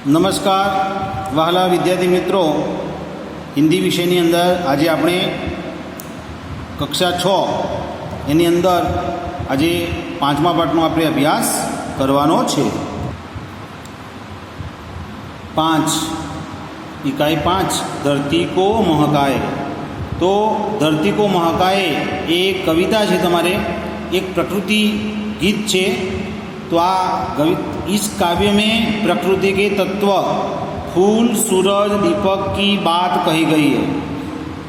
નમસ્કાર વહાલા વિદ્યાર્થી મિત્રો, હિન્દી વિષયની અંદર આજે આપણે કક્ષા 6 એની અંદર આજે 5મા પાઠનો આપણે અભ્યાસ કરવાનો છે। 5 इकाई 5 धरती को महकाए। तो धरती को महकाए एक कविता है, तमारे एक प्रकृति गीत है। तो इस काव्य में प्रकृति के तत्व फूल, सूरज, दीपक की बात कही गई है।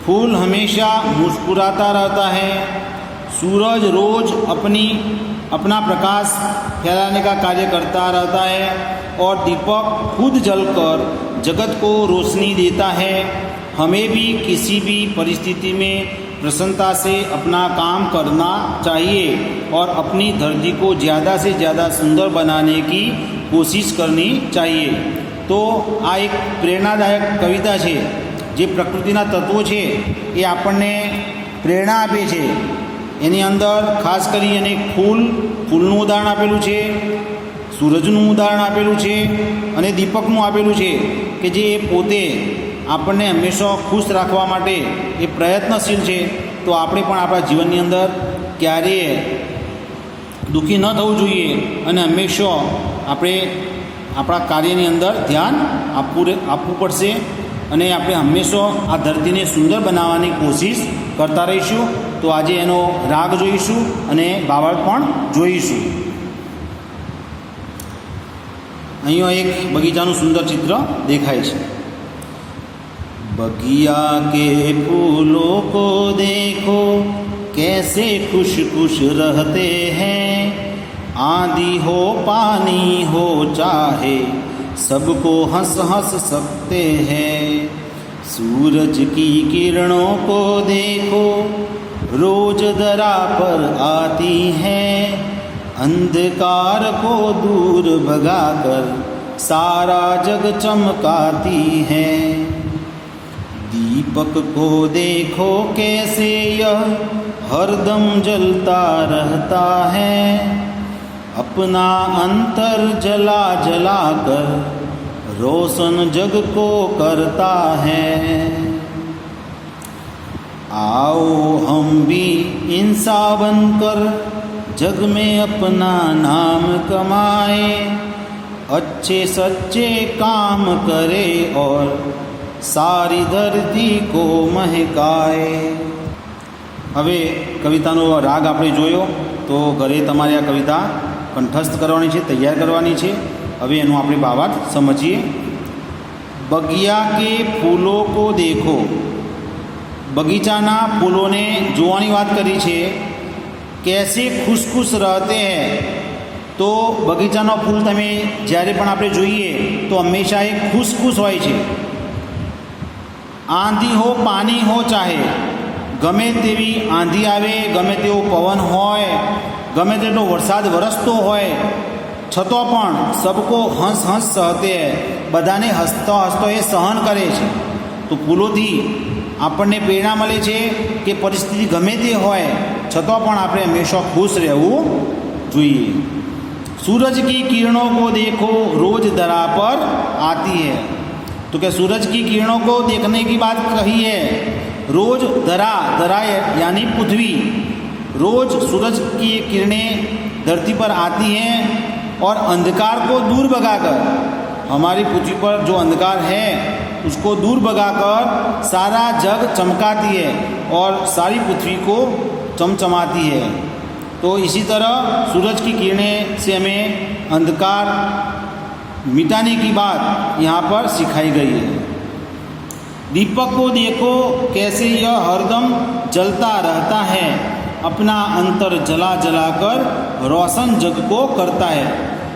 फूल हमेशा मुस्कुराता रहता है, सूरज रोज अपना प्रकाश फैलाने का कार्य करता रहता है और दीपक खुद जलकर जगत को रोशनी देता है। हमें भी किसी भी परिस्थिति में प्रसन्नता से अपना काम करना चाहिए और अपनी धरती को ज़्यादा से ज़्यादा सुंदर बनाने की कोशिश करनी चाहिए। तो आ एक प्रेरणादायक कविता है। जे प्रकृतिना तत्वों है ये आपने प्रेरणा आपे छे। एनी अंदर खास करी अने फूलનું उदाहरण आपेलू है, सूरजનું उदाहरण आपेलू है अने दीपकનું आपेलू है कि जे पोते આપણને હંમેશા ખુશ રાખવા માટે એ પ્રયત્નશીલ છે। તો આપણે પણ આપણા જીવનની અંદર ક્યારેય દુઃખી ન થવું જોઈએ અને હંમેશા આપણે આપણા કાર્યની અંદર ધ્યાન આપવું પડશે અને આપણે હંમેશા આ ધરતીને સુંદર બનાવવાની કોશિશ કરતા રહીશું। તો આજે એનો રાગ જોઈશું અને ભાવાર્થ પણ જોઈશું। અહીંયા એક બગીચાનું સુંદર ચિત્ર દેખાય છે। बगिया के फूलों को देखो कैसे खुश खुश रहते हैं। आंधी हो पानी हो चाहे सबको हंस हंस सकते हैं। सूरज की किरणों को देखो रोज दरा पर आती हैं। अंधकार को दूर भगाकर सारा जग चमकाती हैं। दीपक को देखो कैसे यह हरदम जलता रहता है। अपना अंतर जला जला कर रोशन जग को करता है। आओ हम भी इंसान बनकर जग में अपना नाम कमाए। अच्छे सच्चे काम करे और सारी धरती को महकाए। हवे कवितानो राग आपणे जोयो तो घरे तमारे आ कविता कंठस्थ करवानी छे, तैयार करवानी छे। हवे एनो आपणे भावार्थ समझीए। बगिया के फूलों को देखो, बगीचाना फूलोने जोवानी बात करी छे। कैसे खुश खुश रहते हैं। तो बगीचानो फूल तमे ज्यारे पण आपणे जोईए तो हमेशा एक खुश खुश होय छे। आंधी हो पानी हो चाहे गमे तेवी आंधी आवे, गमे तेवो पवन होय, गमे तेटलो वरसाद वरसतो होय छतो पण सबको हंस हंस सहते है। बधाने हसतो हसतो ए सहन करे छे। तो फूलोथी आपणे प्रेरणा मळे छे कि परिस्थिति गमे ते होय छतो पण आपणे हमेशा खुश रहेवुं जोईए। सूरज की किरणों को देखो रोज दरा पर आती है। तो क्या सूरज की किरणों को देखने की बात कही है। रोज दरा यानी पृथ्वी, रोज सूरज की किरणें धरती पर आती हैं और अंधकार को दूर भगाकर, हमारी पृथ्वी पर जो अंधकार है उसको दूर भगाकर सारा जग चमकाती है और सारी पृथ्वी को चमचमाती है। तो इसी तरह सूरज की किरणें से हमें अंधकार मिटाने की बात यहाँ पर सिखाई गई है। दीपक को देखो कैसे यह हरदम जलता रहता है। अपना अंतर जला जला कर रोशन जग को करता है।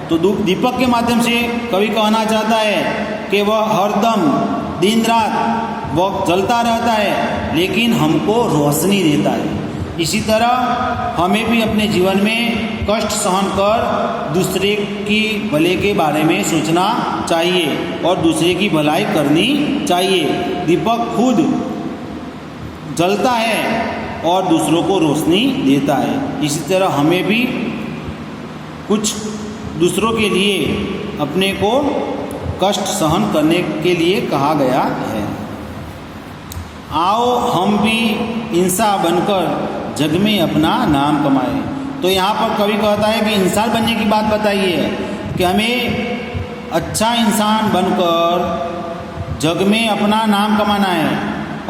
तो दीपक के माध्यम से कवि कहना चाहता है कि वह हरदम दिन रात वह जलता रहता है लेकिन हमको रोशनी देता है। इसी तरह हमें भी अपने जीवन में कष्ट सहन कर दूसरे की भले के बारे में सोचना चाहिए और दूसरे की भलाई करनी चाहिए। दीपक खुद जलता है और दूसरों को रोशनी देता है। इसी तरह हमें भी कुछ दूसरों के लिए अपने को कष्ट सहन करने के लिए कहा गया है। आओ हम भी इंसान बनकर जग में अपना नाम कमाएं। तो यहाँ पर कवि कहता है कि इंसान बनने की बात बताई है कि हमें अच्छा इंसान बनकर जग में अपना नाम कमाना है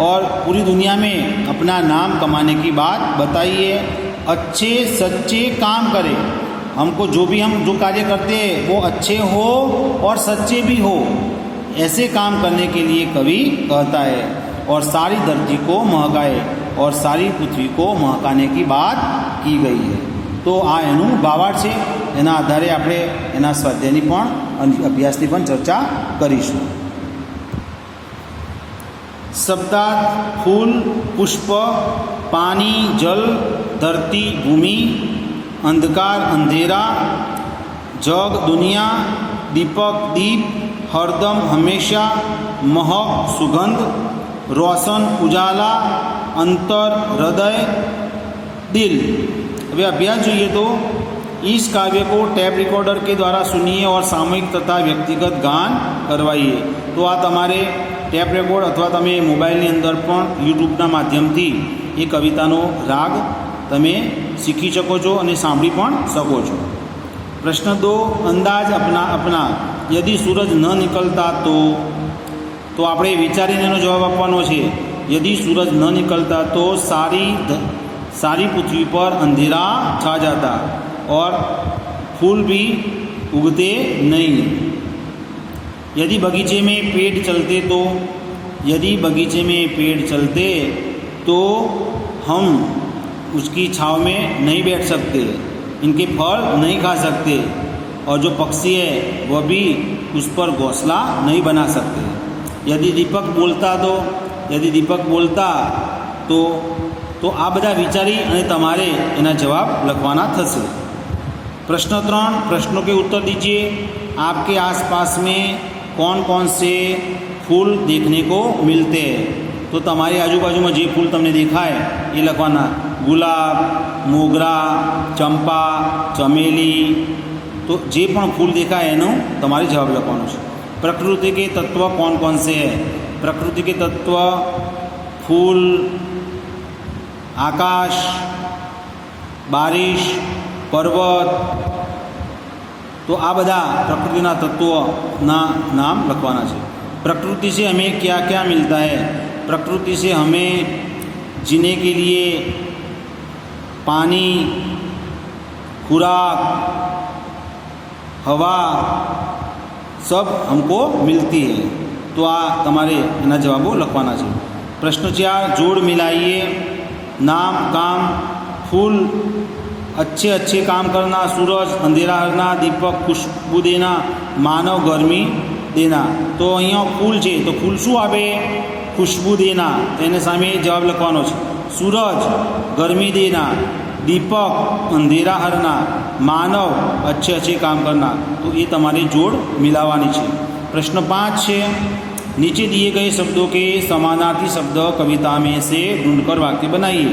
और पूरी दुनिया में अपना नाम कमाने की बात बताई है। अच्छे सच्चे काम करें, हमको हम जो कार्य करते हैं वो अच्छे हो और सच्चे भी हो, ऐसे काम करने के लिए कवि कहता है। और सारी धरती को महकाए और सारी पृथ्वी को महकाने की बात की गई है। तो આ એનું ભાવાર્થ છે, એના આધારે આપણે એના સ્વાધ્યાયની પણ અને અભ્યાસની પણ ચર્ચા કરીશું। शब्दार्थ फूल, पुष्प, पानी, जल, धरती, भूमि, अंधकार, अंधेरा, जग, दुनिया, दीपक, दीप, हरदम, हमेशा, महक, सुगंध, रोशन, उजाला, अंतर, हृदय, दिल। अभी अभ्यास જોઈએ तो इस काव्य को टेप रिकॉर्डर के द्वारा सुनिए और सामूहिक तथा व्यक्तिगत गान करवाइए। तो आ तमारे टेप रेकॉर्ड अथवा तमे मोबाइलની અંદર પણ યુટ્યુબના માધ્યમથી એ કવિતાનો રાગ તમે શીખી શકો છો અને સાંભળી પણ શકો છો। प्रश्न 2, अंदाज अपना यदि सूरज न निकलता तो આપણે વિચારીને એનો જવાબ આપવાનો છે। यदि सूरज न निकलता तो सारी पृथ्वी पर अंधेरा छा जाता और फूल भी उगते नहीं। यदि बगीचे में पेड़ चलते तो हम उसकी छाँव में नहीं बैठ सकते, इनके फल नहीं खा सकते और जो पक्षी है वह भी उस पर घोंसला नहीं बना सकते। यदि दीपक बोलता तो आ बधा विचारी अने तमारे एना जवाब लखवाना थशे। प्रश्न 3, प्रश्नों के उत्तर दीजिए। आपके आसपास में कौन कौन से फूल देखने को मिलते हैं? तो तमारी आजूबाजू में जे फूल तमने देखाय ए लखवाना। गुलाब, मोगरा, चंपा, चमेली, तो जे पण फूल देखाय एनो तमारे जवाब लखवानो छे। प्रकृति के तत्व कौन कौन से हैं? प्रकृति के तत्व फूल, आकाश, बारिश, पर्वत, तो आ बधा प्रकृतिना तत्वोना नाम लखवाना है। प्रकृति से हमें क्या क्या मिलता है? प्रकृति से हमें जीने के लिए पानी, खुराक, हवा सब हमको मिलती है। तो आ तमारे एना जवाबों लखवाना है। प्रश्न 4, जोड़ मिलाइए। नाम, काम, फूल, अच्छे काम करना, सूरज अंधेरा हरना, दीपक खुशबू देना, मानव गर्मी देना। तो अहींया फूल है तो फूल शू आपे? खुशबू देना। एने सामे जवाब लखवानो छे। सूरज गर्मी देना, दीपक अंधेरा हरना, मानव अच्छे काम करना। तो ये तमारी जोड़ मिलावानी छे। प्रश्न 5 है, नीचे दिए गए शब्दों के समानार्थी शब्द कविता में से ढूंढकर वाक्य बनाइए।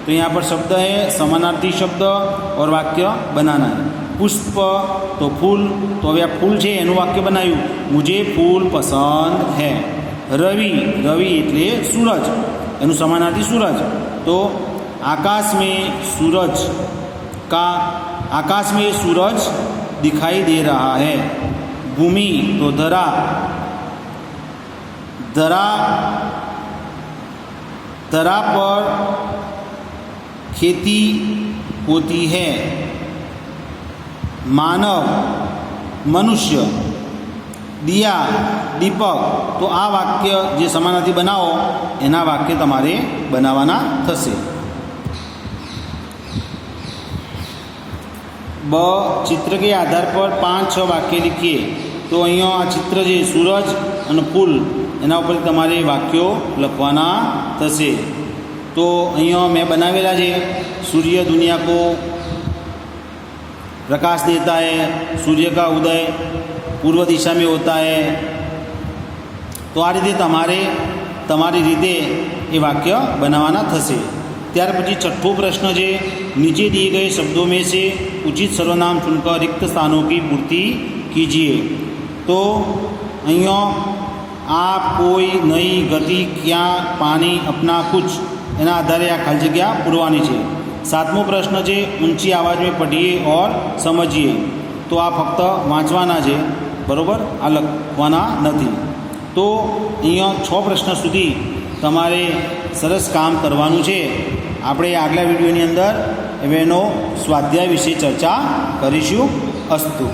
तो यहाँ पर शब्द है, समानार्थी शब्द और वाक्य बनाना है। पुष्प तो फूल, तो हवे आ फूल है एनु वाक्य बनायु, मुझे फूल पसंद है। रवि एटले सूरज, एनु समानार्थी सूरज। तो आकाश में सूरज दिखाई दे रहा है। भूमि तो धरा पर खेती होती है। मानव मनुष्य, दिया दीपक। तो आ वाक्य जे समानार्थी बनावो एना वाक्य तमारे बनावाना थशे। ब, चित्र के आधार पर 5-6 वाक्य लिखिए। तो अहींया आ चित्र जे सूरज अने फूल एना पर तमारे वाक्यों लखवाना थशे। तो अहींया मैं बनावेला है, सूर्य दुनिया को प्रकाश देता है, सूर्य का उदय पूर्व दिशा में होता है। तो आ रीते तमारी रीते ये वाक्य बनावाना थशे। त्यार पछी छठ्ठो प्रश्न है, नीचे दिए गए शब्दों में से उचित सर्वनाम चुनकर रिक्त स्थानों की पूर्ति कीजिए। तो અહીંયા आप कोई नई गति क्या पानी अपना कुछ એના આધારે આ ખાલી જગ્યા પૂરવાની છે. 7મો પ્રશ્ન છે ઊંચી आवाज में पढ़िए और समझिए. તો આ ફક્ત વાંચવાના છે, બરાબર, આ લખવાના નથી. તો અહીંયા 6 પ્રશ્ન સુધી તમારે સરસ કામ કરવાનું છે. આપણે આગલા વિડીયોની અંદર એનો સ્વાધ્યાય વિશે ચર્ચા કરીશું. અસ્તુ.